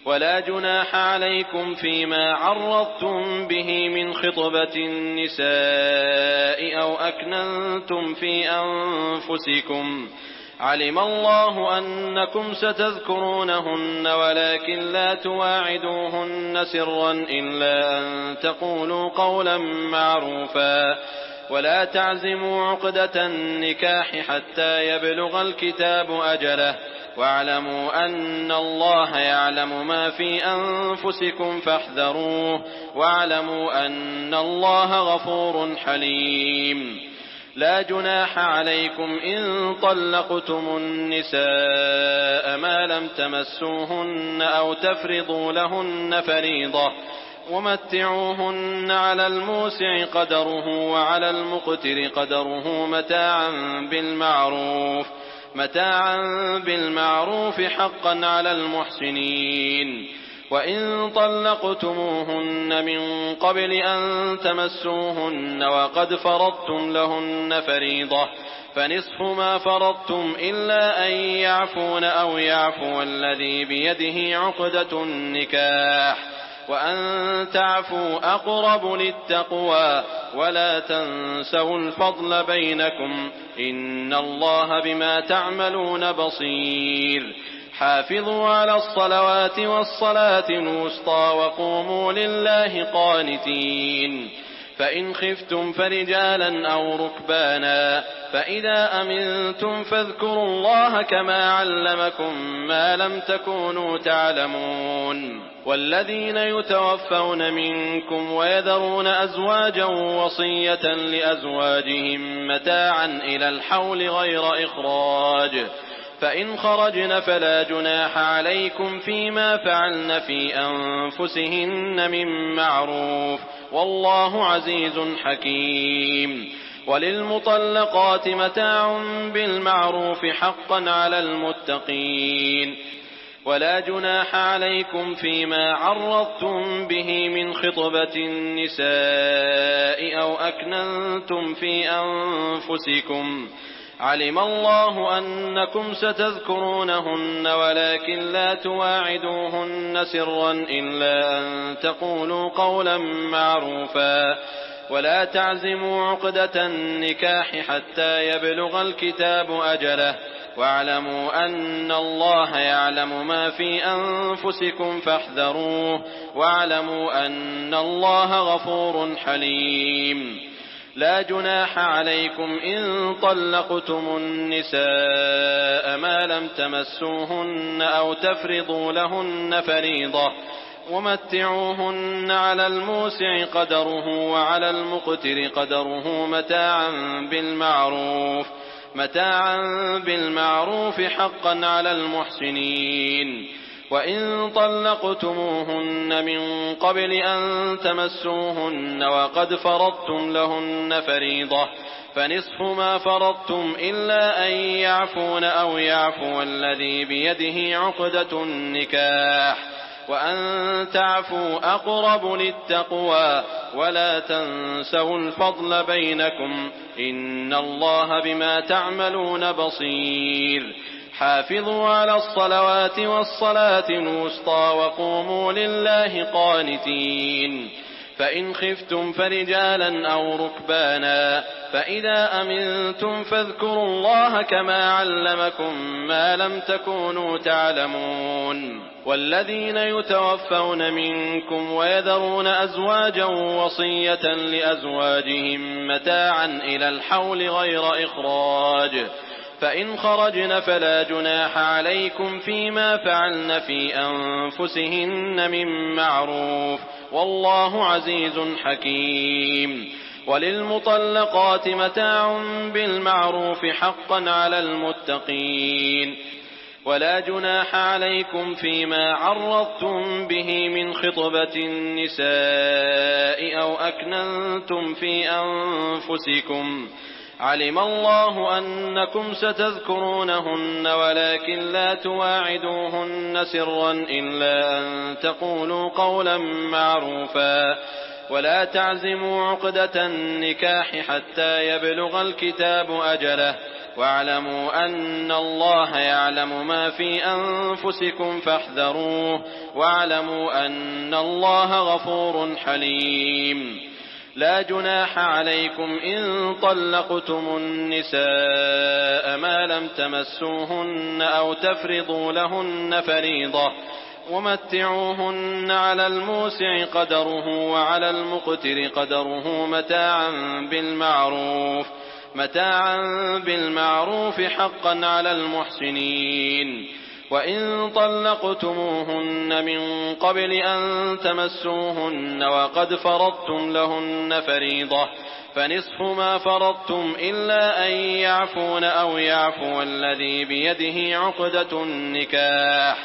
ولا جناح عليكم فيما عرضتم به من خطبة النساء أو أكننتم في أنفسكم. علم الله أنكم ستذكرونهن ولكن لا تواعدوهن سرا إلا أن تقولوا قولا معروفا. ولا تعزموا عقدة النكاح حتى يبلغ الكتاب أجله. واعلموا أن الله يعلم ما في أنفسكم فاحذروه. واعلموا أن الله غفور حليم. لا جناح عليكم إن طلقتم النساء ما لم تمسوهن أو تفرضوا لهن فريضة. ومتعوهن على الموسع قدره وعلى المقتر قدره متاعا بالمعروف حقا على المحسنين. وإن طلقتموهن من قبل أن تمسوهن وقد فرضتم لهن فريضة فنصف ما فرضتم إلا أن يعفون أو يعفو الذي بيده عقدة النكاح. وأن تعفوا أقرب للتقوى. ولا تنسوا الفضل بينكم إن الله بما تعملون بصير. حافظوا على الصلوات والصلاة الوسطى وقوموا لله قانتين. فإن خفتم فرجالا أو ركبانا فإذا أمنتم فاذكروا الله كما علمكم ما لم تكونوا تعلمون. والذين يتوفون منكم ويذرون أزواجا وصية لأزواجهم متاعا إلى الحول غير إخراج. فإن خرجن فلا جناح عليكم فيما فعلن في أنفسهن من معروف والله عزيز حكيم. وللمطلقات متاع بالمعروف حقا على المتقين. ولا جناح عليكم فيما عرضتم به من خطبة النساء أو أكننتم في أنفسكم. علم الله أنكم ستذكرونهن ولكن لا تواعدوهن سرا إلا أن تقولوا قولا معروفا. ولا تعزموا عقدة النكاح حتى يبلغ الكتاب أجله. واعلموا أن الله يعلم ما في أنفسكم فاحذروه. واعلموا أن الله غفور حليم. لا جناح عليكم إن طلقتم النساء ما لم تمسوهن أو تفرضوا لهن فريضة. ومتعوهن على الموسع قدره وعلى المقتر قدره متاعا بالمعروف حقا على المحسنين. وإن طلقتموهن من قبل أن تمسوهن وقد فرضتم لهن فريضة فنصف ما فرضتم إلا أن يعفون أو يعفو الذي بيده عقدة النكاح. وأن تعفوا أقرب للتقوى. ولا تنسوا الفضل بينكم إن الله بما تعملون بصير. حافظوا على الصلوات والصلاة الوسطى وقوموا لله قانتين. فإن خفتم فرجالا أو ركبانا فإذا أمنتم فاذكروا الله كما علمكم ما لم تكونوا تعلمون. والذين يتوفون منكم ويذرون أزواجا وصية لأزواجهم متاعا إلى الحول غير إخراج. فإن خرجن فلا جناح عليكم فيما فعلن في أنفسهن من معروف والله عزيز حكيم. وللمطلقات متاع بالمعروف حقا على المتقين. ولا جناح عليكم فيما عرضتم به من خطبة النساء أو أكننتم في أنفسكم. علم الله أنكم ستذكرونهن ولكن لا تواعدوهن سرا إلا أن تقولوا قولا معروفا. ولا تعزموا عقدة النكاح حتى يبلغ الكتاب أجله. واعلموا أن الله يعلم ما في أنفسكم فاحذروه واعلموا أن الله غفور حليم. لا جناح عليكم إن طلقتم النساء ما لم تمسوهن أو تفرضوا لهن فريضة ومتعوهن على الموسع قدره وعلى المقتر قدره متاعا بالمعروف حقا على المحسنين. وإن طلقتموهن من قبل أن تمسوهن وقد فرضتم لهن فريضة فنصف ما فرضتم إلا أن يعفون أو يعفو الذي بيده عقدة النكاح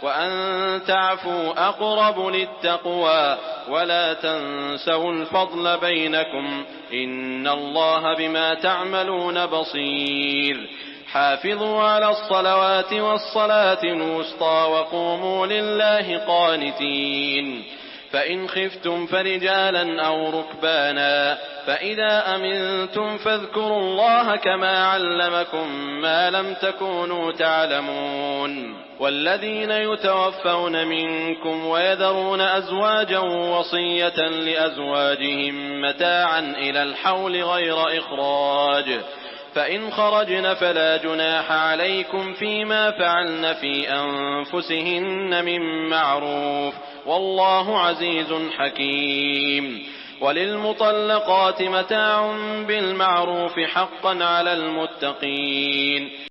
وأن تعفوا أقرب للتقوى ولا تنسوا الفضل بينكم إن الله بما تعملون بصير. حافظوا على الصلوات والصلاة الوسطى وقوموا لله قانتين. فإن خفتم فرجالا أو ركبانا فإذا أمنتم فاذكروا الله كما علمكم ما لم تكونوا تعلمون. والذين يتوفون منكم ويذرون أزواجا وصية لأزواجهم متاعا إلى الحول غير إخراج فإن خرجن فلا جناح عليكم فيما فعلن في أنفسهن من معروف والله عزيز حكيم. وللمطلقات متاع بالمعروف حقا على المتقين.